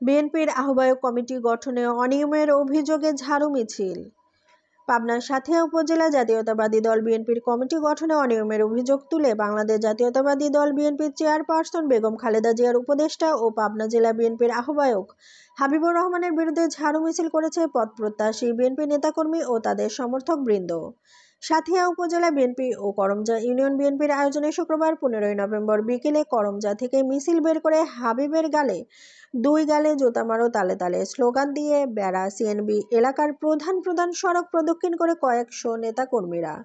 বিএনপির আহ্বায়ক কমিটি গঠনে অনিয়মের অভিযোগে ঝাড়ু মিছিল। পাবনার সাঁথিয়া উপজেলা জাতীয়তাবাদী দল বিএনপির কমিটি গঠনে অনিয়মের অভিযোগ তুলে বাংলাদেশ জাতীয়তাবাদী দল বিএনপির চেয়ারপারসন বেগম খালেদা জিয়ার উপদেষ্টা ও পাবনা জেলা বিএনপির আহ্বায়ক হাবিবুর রহমানের বিরুদ্ধে ঝাড়ু মিছিল করেছে পদপ্রত্যাশী বিএনপি নেতাকর্মী ও তাদের সমর্থক বৃন্দ। সাঁথিয়া উপজেলা বিএনপি ও করমজা ইউনিয়ন বিএনপির আয়োজনে শুক্রবার 15 নভেম্বর বিকেলে করমজা থেকে মিছিল বের করে হাবিবের গালে দুই গালে জুতা মারো তালে তালে স্লোগান দিয়ে বেড়া সিএনবি এলাকার প্রধান সড়ক প্রদক্ষিণ করে কয়েকশো নেতাকর্মীরা।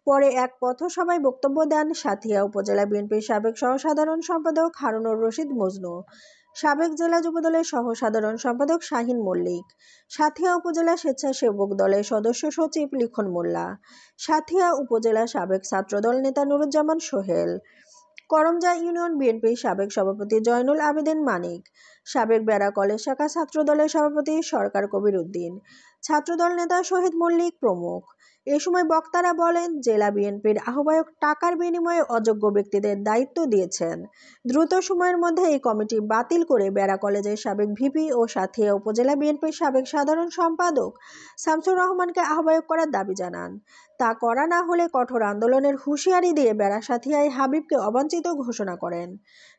পরে এক পথসভায় বক্তব্য দেন সাঁথিয়া উপজেলা বিএনপির সাবেক সহসাধারণ সম্পাদক হারুনুর রশিদ মজনু, সাবেক জেলা যুবদলের সহসাধারণ সম্পাদক শাহিন মল্লিক, সাঁথিয়া উপজেলা স্বেচ্ছাসেবক দলের সদস্য সচিব লিখন মোল্লা, সাঁথিয়া উপজেলা সাবেক ছাত্রদল নেতা নুরুজ্জামান সোহেল, করমজা ইউনিয়ন বিএনপির সাবেক সভাপতি জয়নুল আবেদিন মানিক, সাবেক বেড়া কলেজ শাখা ছাত্রদলের সভাপতি সরকার কবির উদ্দিন, ছাত্রদল নেতা শহীদ মল্লিক প্রমুখ। এ সময় বক্তারা বলেন, জেলা বিএনপির আহ্বায়ক টাকার বিনিময়ে অযোগ্য ব্যক্তিদের দায়িত্ব দিয়েছেন। দ্রুত সময়ের মধ্যে এই কমিটি বাতিল করে বেড়া কলেজের সাবেক ভিপি ও সাঁথিয়া উপজেলা বিএনপির সাবেক সাধারণ সম্পাদক শামসুর রহমানকে আহ্বায়ক করার দাবি জানান। তা করা না হলে কঠোর আন্দোলনের হুঁশিয়ারি দিয়ে বেড়া সাঁথিয়ায় হাবিবকে অবাঞ্ছিত ঘোষণা করেন।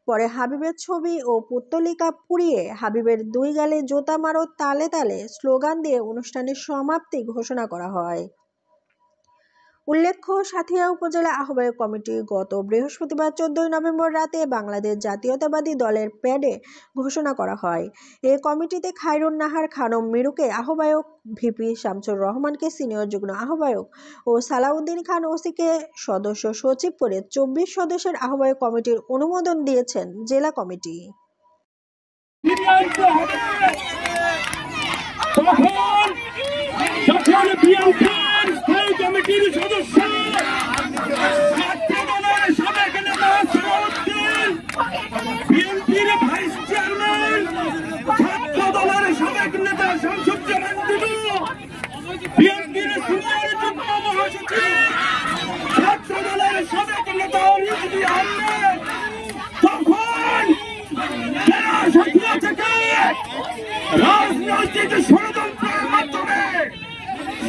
পরে হাবিবের ছবি ও পুত্তলিকা পুড়িয়ে হাবিবের দুই গালে জুতা মারো তালে তালে স্লোগান দিয়ে অনুষ্ঠানের সমাপ্তি ঘোষণা করা হয়। উল্লেখ্য, সাঁথিয়া উপজেলা আহ্বায়ক কমিটি গত বৃহস্পতিবার 14 নভেম্বর রাতে বাংলাদেশ জাতীয়তাবাদী দলের প্যাডে ঘোষণা করা হয়। এই কমিটিতে খায়রুন নাহার খানম মিরুকে আহ্বায়ক, ভিপি শামসুর রহমানকে সিনিয়র যুগ্ম আহ্বায়ক ও সালাউদ্দিন খান ওসিকে সদস্য সচিব করে 24 সদস্যের আহ্বায়ক কমিটির অনুমোদন দিয়েছেন জেলা কমিটি। কমিটির সদস্য ছাত্রদলের সাবেক নেতা সালাউদ্দিন, বিএনপির ভাইস চেয়ারম্যান ছাত্রদলের সাবেক নেতা শামসুজ্জামান টুটু, বিএনপির সিনিয়র যুগ্ম মহাসচিব ছাত্রদলের সাবেক নেতা রিজভী আহমেদ তখন জেলা সাঁথিয়া থেকে রাজনৈতিক ষড়যন্ত্রের মাধ্যমে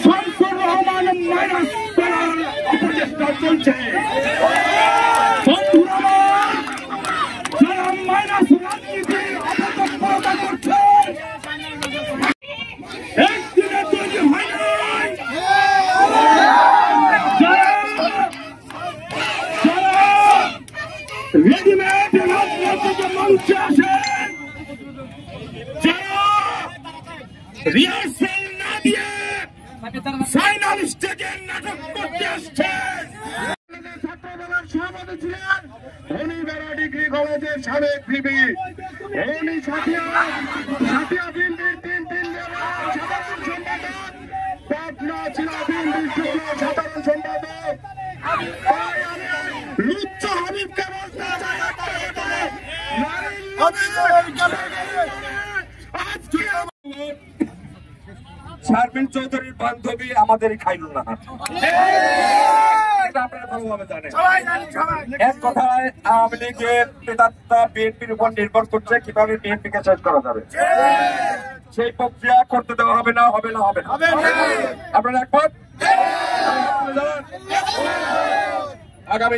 শামসুর রহমান মাইনাস করার অপচেষ্টা চলছে। বন্ধুরা, যারা মাইনাস রাজনীতির অপতৎপরতা করছে, একদিনে তৈরি হয় নাই। যারা রেডিমেড রাজনৈতিক মঞ্চে আসেন, যারা রিহার্সেল না দিয়ে ফাইনাল স্টেজে নাটক করতে আসছে। ছাত্রদলের সভাপতি ছিলেন উনি বেড়া ডিগ্রি কলেজের সাবেক ভিপি, উনি সাঁথিয়া বিএনপির 3 সাধারণ সম্পাদক, পাবনা জেলা বিএনপির যুগ্ম সাধারণ সম্পাদক। লুচ্চ হাবিবকে বলতে চাই, শারমিন চৌধুরীর বান্ধবী আমাদের খাইরুন নাহার, আপনারা ভালোভাবে জানেন। এক কথায় আওয়ামী লীগের প্রেতাত্মা বিএনপির উপর নির্ভর করছে কিভাবে বিএনপিকে শেষ করা যাবে। সেই প্রক্রিয়া করতে দেওয়া হবে না, হবে না, হবে না। আপনারা একমত? আগামী